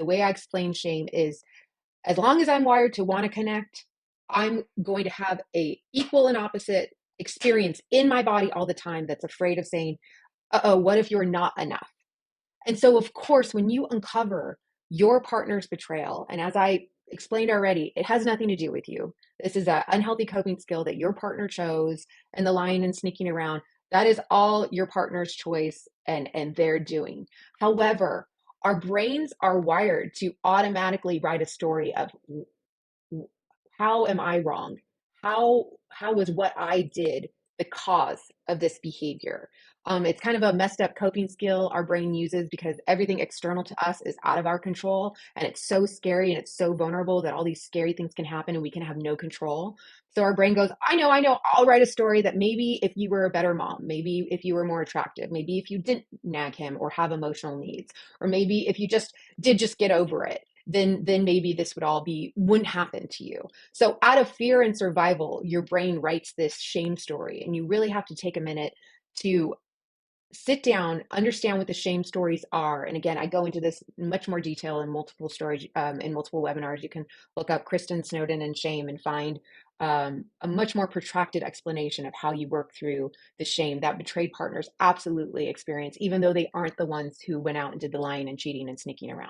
The way I explain shame is as long as I'm wired to want to connect, I'm going to have a equal and opposite experience in my body all the time that's afraid of saying, uh-oh, what if you're not enough? And so, of course, when you uncover your partner's betrayal, and as I explained already, it has nothing to do with you. This is an unhealthy coping skill that your partner chose, and the lying and sneaking around, that is all your partner's choice and their doing. However, our brains are wired to automatically write a story of how am I wrong? How was what I did the cause of this behavior? It's kind of a messed up coping skill our brain uses because everything external to us is out of our control, and it's so scary and it's so vulnerable that all these scary things can happen and we can have no control. So our brain goes, I know, I'll write a story that maybe if you were a better mom, maybe if you were more attractive, maybe if you didn't nag him or have emotional needs, or maybe if you just get over it, then maybe this wouldn't happen to you. So out of fear and survival, your brain writes this shame story, and you really have to take a minute to sit down, understand what the shame stories are. And again, I go into this in much more detail in multiple stories, in multiple webinars. You can look up Kristen Snowden and shame and find a much more protracted explanation of how you work through the shame that betrayed partners absolutely experience, even though they aren't the ones who went out and did the lying and cheating and sneaking around.